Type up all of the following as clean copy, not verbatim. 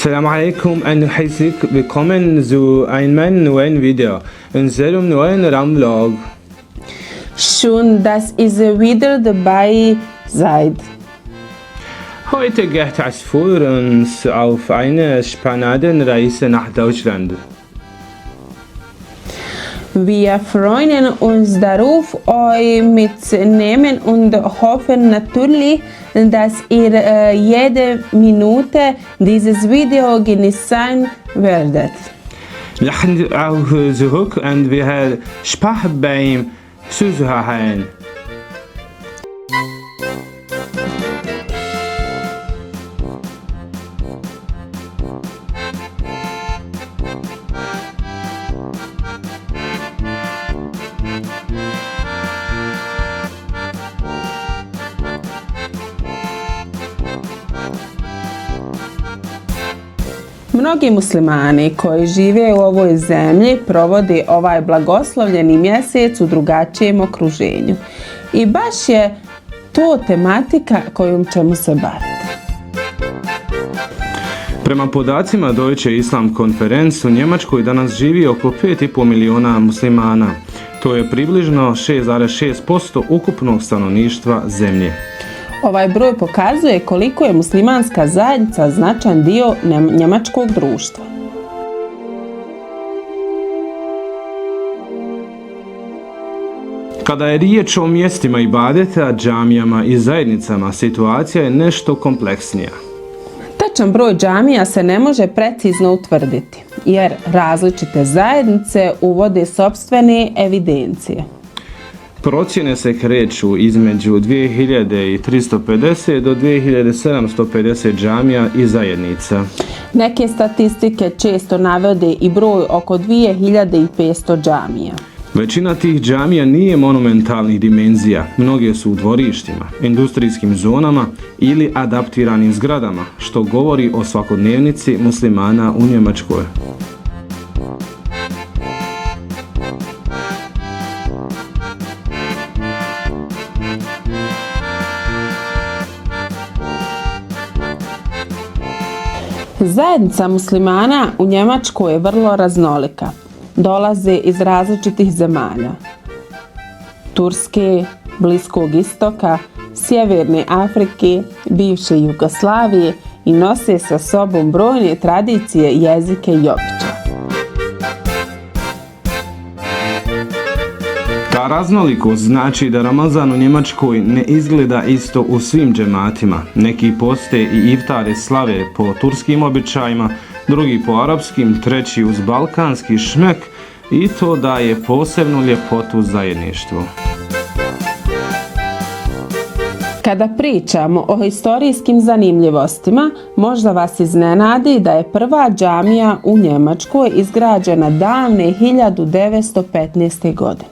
Assalamu alaikum und herzlich willkommen zu einem neuen Video, unserem neuen Ramvlog. Schön, dass ihr wieder dabei seid. Heute geht es für uns auf eine spannende Reise nach Deutschland. Wir freuen uns darauf, euch mitzunehmen und hoffen natürlich, dass ihr jede Minute dieses Video genießen werdet. Lachen auch zurück und wir Spaß beim Zuhören. Mnogi muslimani koji žive u ovoj zemlji provode ovaj blagoslovljeni mjesec u drugačijem okruženju. I baš je to tematika kojom ćemo se baviti. Prema podacima Deutsche Islam Konferenz u Njemačkoj danas živi oko 5,5 miliona muslimana. To je približno 6,6% ukupnog stanovništva zemlje. Ovaj broj pokazuje koliko je muslimanska zajednica značajan dio njemačkog društva. Kada je riječ o mjestima ibadeta, džamijama i zajednicama, situacija je nešto kompleksnija. Tačan broj džamija se ne može precizno utvrditi, jer različite zajednice uvode sopstvene evidencije. Procjene se kreću između 2350 do 2750 džamija i zajednica. Neke statistike često navode i broj oko 2500 džamija. Većina tih džamija nije monumentalnih dimenzija, mnoge su u dvorištima, industrijskim zonama ili adaptiranim zgradama, što govori o svakodnevnici muslimana u Njemačkoj. Zajednica muslimana u Njemačkoj je vrlo raznolika. Dolaze iz različitih zemalja. Turske, Bliskog istoka, Sjeverne Afrike, bivše Jugoslavije i nose sa sobom brojne tradicije, jezike i običaje. Ta raznolikost znači da Ramazan u Njemačkoj ne izgleda isto u svim džematima. Neki poste i iftare slave po turskim običajima, drugi po arapskim, treći uz balkanski šmek i to daje posebnu ljepotu zajedništvu. Kada pričamo o historijskim zanimljivostima, možda vas iznenadi da je prva džamija u Njemačkoj izgrađena davne 1915. godine.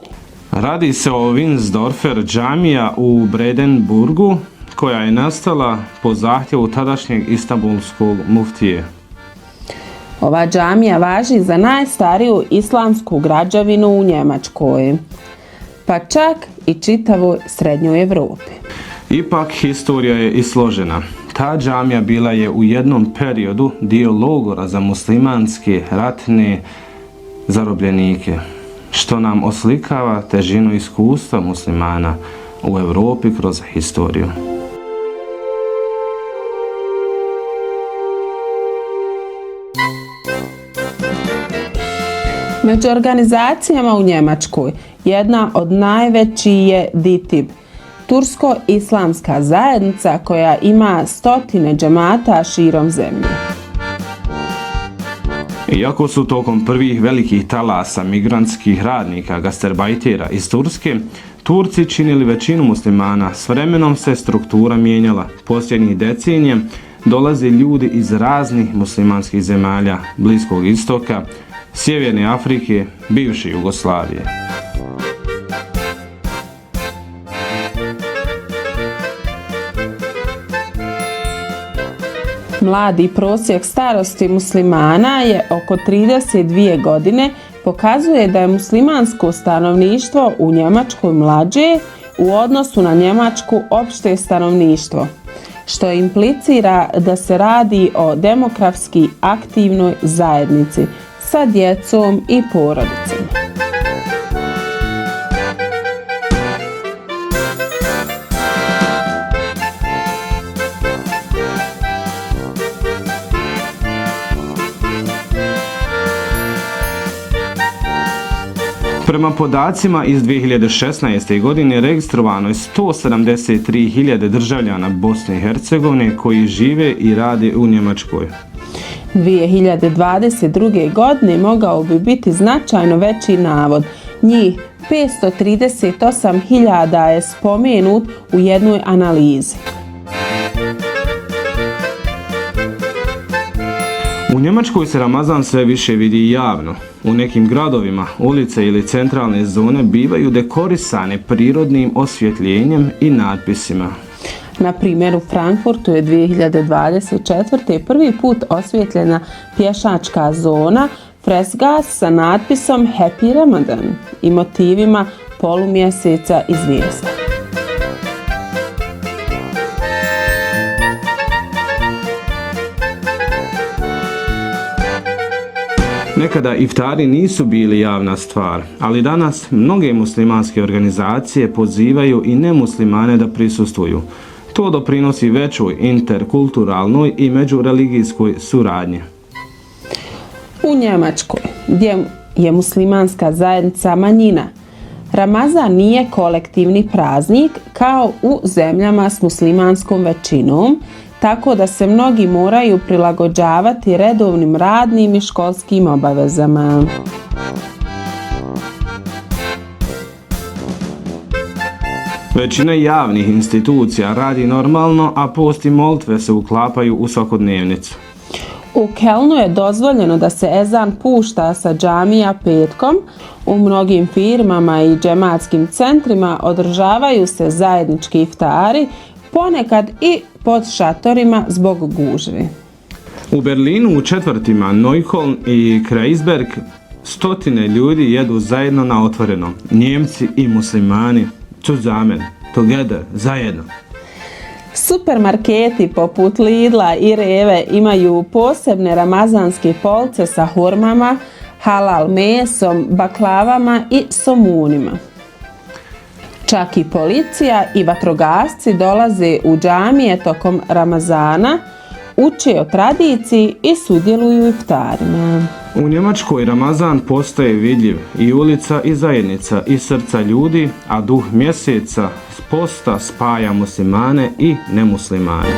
Radi se o Winsdorfer džamija u Bredenburgu koja je nastala po zahtjevu tadašnjeg istanbulskog muftije. Ova džamija važi za najstariju islamsku građevinu u Njemačkoj, pa čak i čitavoj srednjoj Europi. Ipak historija je i složena. Ta džamija bila je u jednom periodu dio logora za muslimanske ratne zarobljenike, što nam oslikava težinu iskustva muslimana u Europi kroz historiju. Među organizacijama u Njemačkoj jedna od najvećih je DITIB, Tursko-islamska zajednica koja ima stotine džemata širom zemlje. Iako su tokom prvih velikih talasa migrantskih radnika, gastarbajtera iz Turske, Turci činili većinu muslimana, s vremenom se struktura mijenjala. Posljednjih decenija dolaze ljudi iz raznih muslimanskih zemalja, Bliskog istoka, Sjeverne Afrike, bivše Jugoslavije. Mladi prosjek starosti muslimana je oko 32 godine, pokazuje da je muslimansko stanovništvo u Njemačkoj mlađe u odnosu na njemačko opšte stanovništvo. što implicira da se radi o demografski aktivnoj zajednici sa djecom i porodicama. Prema podacima iz 2016. godine registrovano je 173.000 državljana Bosne i Hercegovine koji žive i rade u Njemačkoj. 2022. godine mogao bi biti značajno veći navod. Njih 538.000 je spomenut u jednoj analizi. U Njemačkoj se Ramazan sve više vidi javno. U nekim gradovima ulice ili centralne zone bivaju dekorisane prirodnim osvjetljenjem i natpisima. Na primjer, u Frankfurtu je 2024. prvi put osvjetljena pješačka zona Fresgas sa natpisom Happy Ramadan i motivima polumjeseca i zvijezda. Nekada iftari nisu bili javna stvar, ali danas mnoge muslimanske organizacije pozivaju i nemuslimane da prisustvuju. To doprinosi većoj interkulturalnoj i međureligijskoj suradnji. U Njemačkoj, gdje je muslimanska zajednica manjina, Ramazan nije kolektivni praznik kao u zemljama s muslimanskom većinom, tako da se mnogi moraju prilagođavati redovnim radnim i školskim obavezama. Većina javnih institucija radi normalno, a post i molitve se uklapaju u svakodnevnicu. U Kelnu je dozvoljeno da se ezan pušta sa džamija petkom. U mnogim firmama i džematskim centrima održavaju se zajednički iftari, ponekad i pod šatorima zbog gužvi. U Berlinu u četvrtima Neukölln i Kreuzberg stotine ljudi jedu zajedno na otvorenom. Njemci i muslimani zusammen, together, zajedno. Supermarketi poput Lidla i Reve imaju posebne ramazanske police sa hurmama, halal mesom, baklavama i somunima. Čak i policija i vatrogasci dolaze u džamije tokom Ramazana, uče o tradiciji i sudjeluju u iftarima. U Njemačkoj Ramazan postaje vidljiv i ulica i zajednica i srca ljudi, a duh mjeseca posta spaja muslimane i nemuslimane.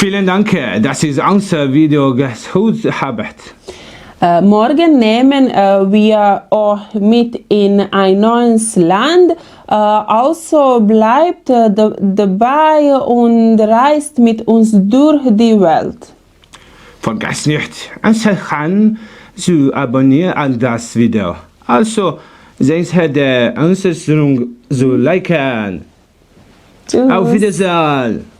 Vielen Dank, das ist unser Video gehabt. Morgen nehmen wir auch mit in ein neues Land. Also bleibt dabei und reist mit uns durch die Welt. Vergesst nicht, unseren zu abonnieren an das Video. Also, sehen Sie die Ansicherung zu liken. Tschüss. Auf Wiedersehen.